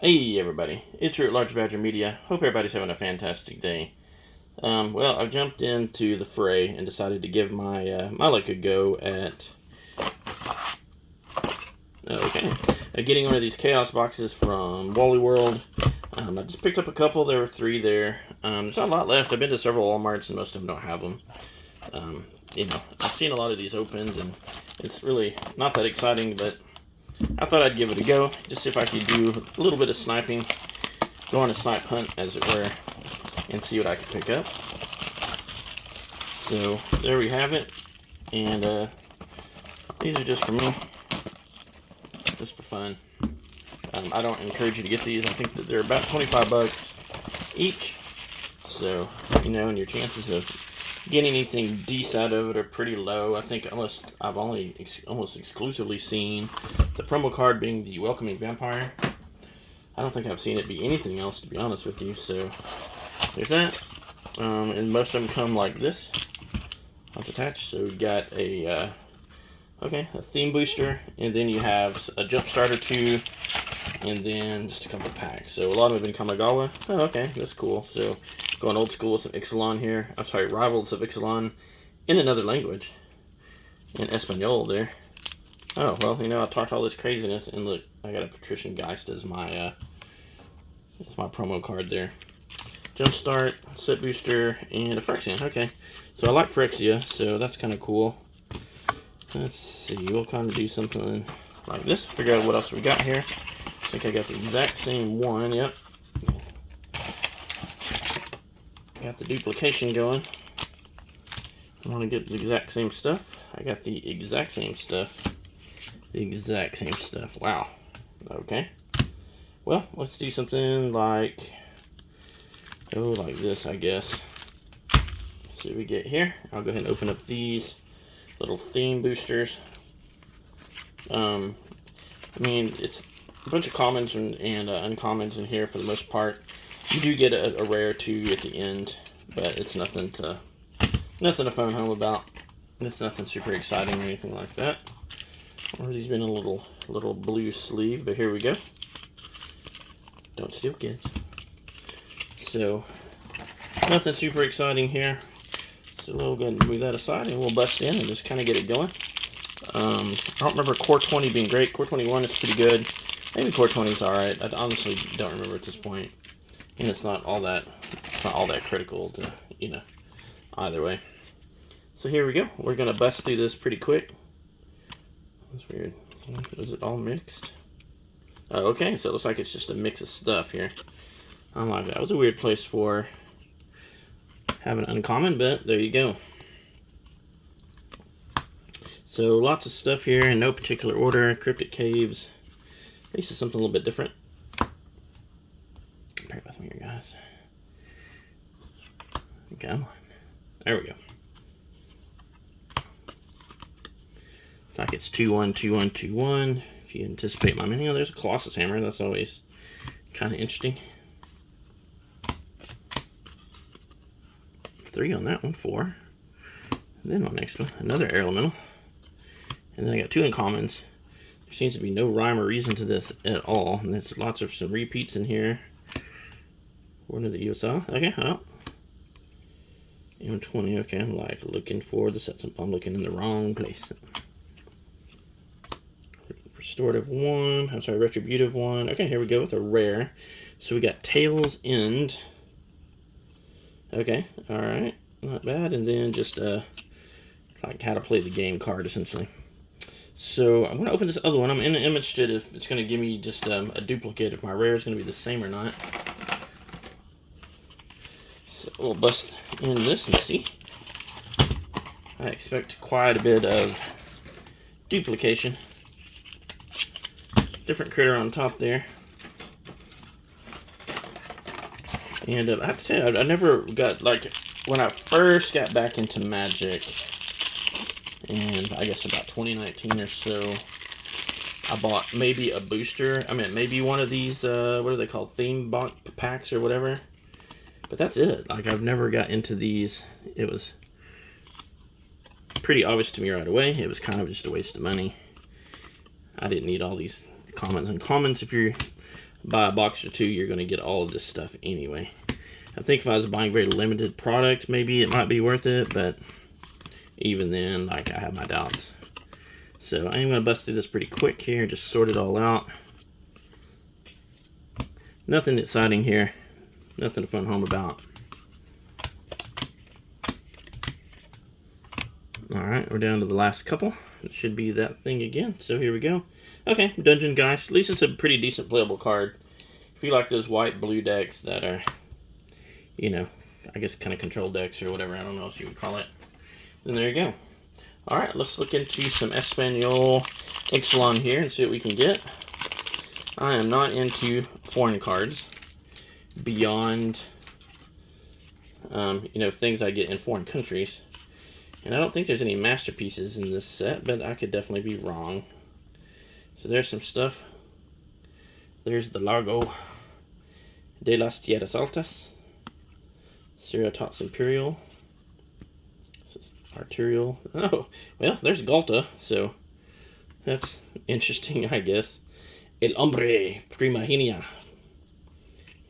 Hey everybody, it's your Large Badger Media. Hope everybody's having a fantastic day. Well, I've jumped into the fray and decided to give my luck a go at getting one of these chaos boxes from Wally World. I just picked up a couple. There were 3 there. There's not a lot left. I've been to several Walmarts and most of them don't have them. I've seen a lot of these opened and it's really not that exciting, but I thought I'd give it a go, just see if I could do a little bit of sniping, go on a snipe hunt, as it were, and see what I could pick up. So, there we have it, and these are just for me, just for fun. I don't encourage you to get these. I think that they're about 25 bucks each, so, and your chances of getting anything decent out of it are pretty low. I think I've only almost exclusively seen the promo card being the Welcoming Vampire. I don't think I've seen it be anything else, to be honest with you. So there's that. And most of them come like this. That's attached. So we've got a theme booster, and then you have a jump starter 2, and then just a couple packs. So a lot of them have been Kamigawa. Oh, okay, that's cool. So going old school with some Ixalan here. I'm sorry, Rivals of Ixalan in another language. In Espanol there. Oh, well, I talked all this craziness, and look, I got a Patrician Geist as my promo card there. Jumpstart, Set Booster, and a Phyrexian. Okay, so I like Phyrexia, so that's kind of cool. Let's see, we'll kind of do something like this. Figure out what else we got here. I think I got the exact same one, yep. Got the duplication going. I want to get the exact same stuff. I got the exact same stuff. The exact same stuff. Wow. Okay. Well, let's do something like this, I guess. Let's see what we get here. I'll go ahead and open up these little theme boosters. It's a bunch of commons and uncommons in here for the most part. You do get a rare or 2 at the end, but it's nothing to phone home about. It's nothing super exciting or anything like that. Or these been a little blue sleeve, but here we go. Don't steal, kids. So, nothing super exciting here. So we'll go ahead and move that aside, and we'll bust in and just kind of get it going. I don't remember Core 20 being great. Core 21 is pretty good. Maybe Core 20 is alright. I honestly don't remember at this point. And it's not all that critical to, either way. So here we go. We're going to bust through this pretty quick. That's weird. Is it all mixed? Oh, okay, so it looks like it's just a mix of stuff here. I don't like that. That was a weird place for having an uncommon, but there you go. So lots of stuff here in no particular order. Cryptic Caves. At least it's something a little bit different. Bear with me here, guys. Come on. There we go. It's like it's 2-1, 2-1, 2-1. If you anticipate my menu, there's a Colossus Hammer. That's always kind of interesting. 3 on that one, 4. And then on next one, another Air Elemental. And then I got 2 uncommons. There seems to be no rhyme or reason to this at all. And there's lots of some repeats in here. One of the USL. Okay, well. M20, okay, I'm like looking for the sets. I'm looking in the wrong place. Restorative 1, I'm sorry, Retributive 1. Okay, here we go with a rare. So we got Tails End. Okay, alright, not bad. And then just like how to play the game card, essentially. So I'm going to open this other one. I'm interested if it's going to give me just a duplicate, if my rare is going to be the same or not. So we'll bust in this and see. I expect quite a bit of duplication. Different critter on top there. And I have to tell you, I never got, like, when I first got back into Magic, and I guess about 2019 or so, I bought maybe a booster. I mean, maybe one of these, what are they called, theme packs or whatever. But that's it. Like, I've never got into these. It was pretty obvious to me right away. It was kind of just a waste of money. I didn't need all these commons and commons. If you're buy a box or two, you're going to get all of this stuff anyway. I think if I was buying very limited product, maybe it might be worth it, but even then, like, I have my doubts. So I'm going to bust through this pretty quick here, just sort it all out. Nothing exciting here, nothing to phone home about. Alright, we're down to the last couple. It should be that thing again, so here we go. Okay, Dungeon Geist. At least it's a pretty decent playable card. If you like those white-blue decks that are, you know, I guess kind of control decks or whatever, I don't know what you would call it, then there you go. Alright, let's look into some Espanol Ixalan here and see what we can get. I am not into foreign cards beyond, you know, things I get in foreign countries. And I don't think there's any masterpieces in this set, but I could definitely be wrong. So there's some stuff. There's the Lago de las Tierras Altas. Ceratops Imperial. This is Arterial. Oh, well, there's Galta, so that's interesting, I guess. El Hombre Primigenia.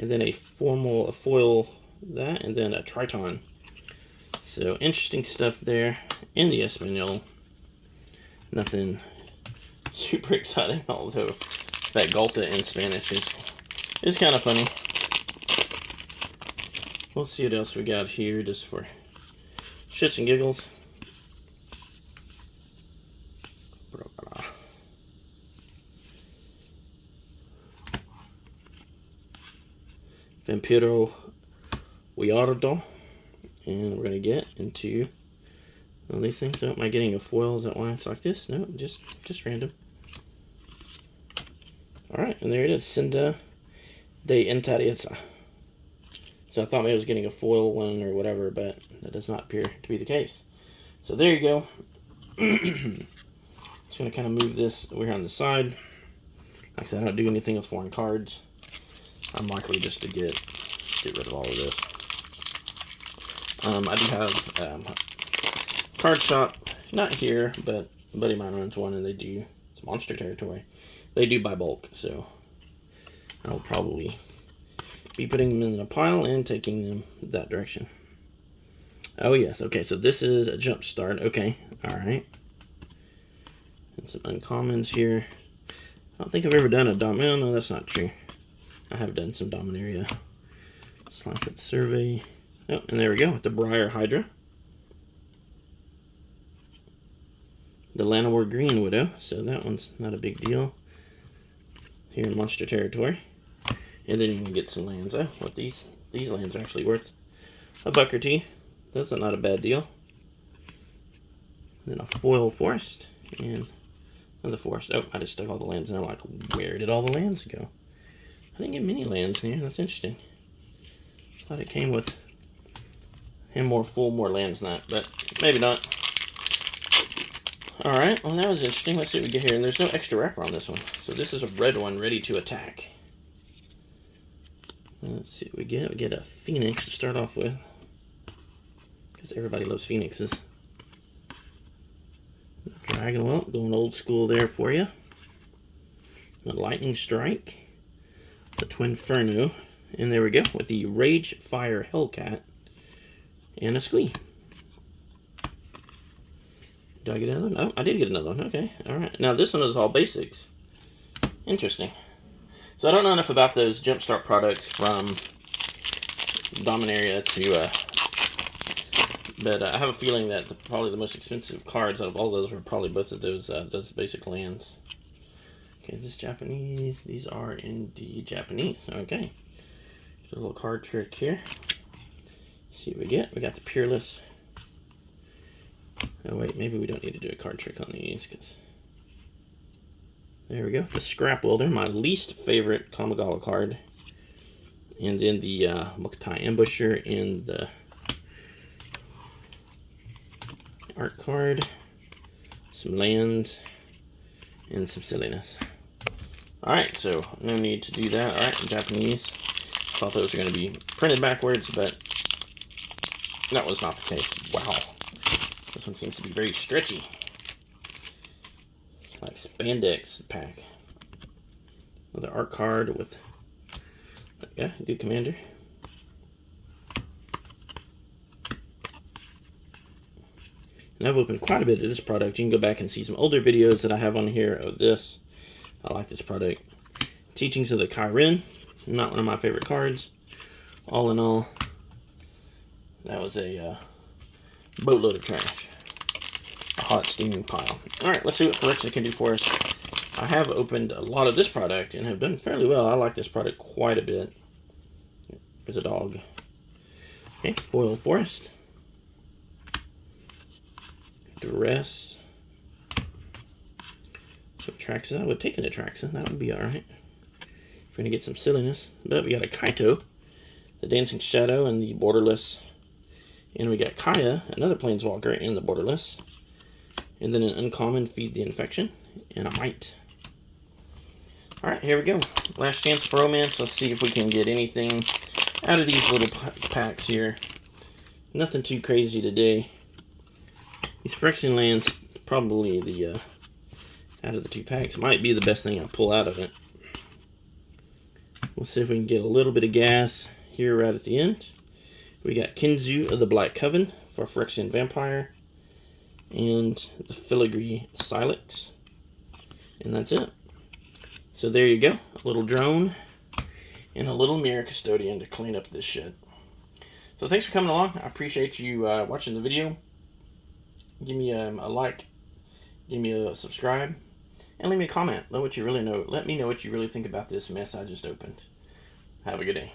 And then a foil, that, and then a Triton. So, interesting stuff there in the Espanol. Nothing super exciting, although that Galta in Spanish is kind of funny. We'll see what else we got here, just for shits and giggles. Vampiro Guiardo. And we're going to get into all these things. So am I getting a foil? Is that why it's like this? No, just random. Alright, and there it is. Cinda de Intarieza. So I thought maybe I was getting a foil one or whatever, but that does not appear to be the case. So there you go. Just going to kind of move this over here on the side. Like I said, I don't do anything with foreign cards. I'm likely just to get rid of all of this. I do have Card Shop, not here, but a buddy of mine runs one, and they do, it's Monster Territory. They do buy bulk, so I'll probably be putting them in a pile and taking them that direction. Oh yes, okay, so this is a jump start. Okay, alright. And some uncommons here. I don't think I've ever done a no, that's not true. I have done some Dominaria. Slimefoot Survey. Oh, and there we go, with the Briar Hydra. The Llanowar Green Widow, so that one's not a big deal. Here in Monster Territory. And then you can get some lands. Oh, what these lands are actually worth a buck or two. That's not a bad deal. Then a foil forest and another forest. Oh, I just stuck all the lands in there. Like, where did all the lands go? I didn't get many lands in here. That's interesting. Thought it came with more lands than that, but maybe not. Alright, well that was interesting. Let's see what we get here. And there's no extra wrapper on this one. So this is a red one ready to attack. Let's see what we get. We get a Phoenix to start off with, because everybody loves Phoenixes. Dragon Whelp, going old school there for you. The Lightning Strike. The Twinferno. And there we go, with the Rage Fire Hellcat. And a Squee. Did I get another one? Oh, I did get another one. Okay, alright. Now this one is all basics. Interesting. So I don't know enough about those Jumpstart products from Dominaria to, but I have a feeling that probably the most expensive cards out of all those were probably both of those basic lands. Okay, this is Japanese. These are indeed Japanese. Okay. So a little card trick here. See what we get. We got the Peerless. Oh wait, maybe we don't need to do a card trick on these, because there we go. The Scrap Welder, my least favorite Kamigawa card. And then the Moktai Ambusher in the art card. Some lands and some silliness. Alright, so no need to do that. Alright, in Japanese. Thought those were going to be printed backwards, but that was not the case. Wow. This one seems to be very stretchy. Like spandex pack. Another art card with Yeah, good commander. And I've opened quite a bit of this product. You can go back and see some older videos that I have on here of this. I like this product. Teachings of the Kairin. Not one of my favorite cards. All in all, that was a boatload of trash. A hot steaming pile. Alright, let's see what Phyrexian can do for us. I have opened a lot of this product and have done fairly well. I like this product quite a bit. There's a dog. Okay, Foil Forest. Duress. So Traxa, I would take an Atraxa, that would be alright. If we're going to get some silliness. But we got a Kaito, the Dancing Shadow, and the Borderless. And we got Kaya, another Planeswalker, and the Borderless. And then an uncommon, Feed the Infection, and a Mite. Alright, here we go. Last chance for Romance. Let's see if we can get anything out of these little packs here. Nothing too crazy today. These Phyrexian lands, probably the, out of the 2 packs, might be the best thing I pull out of it. We'll see if we can get a little bit of gas here right at the end. We got Kinzu of the Black Coven for Phyrexian Vampire. And the Filigree Silex. And that's it. So there you go. A little drone and a little Mirror Custodian to clean up this shit. So thanks for coming along. I appreciate you watching the video. Give me a like, give me a subscribe, and leave me a comment. Let me know what you really think about this mess I just opened. Have a good day.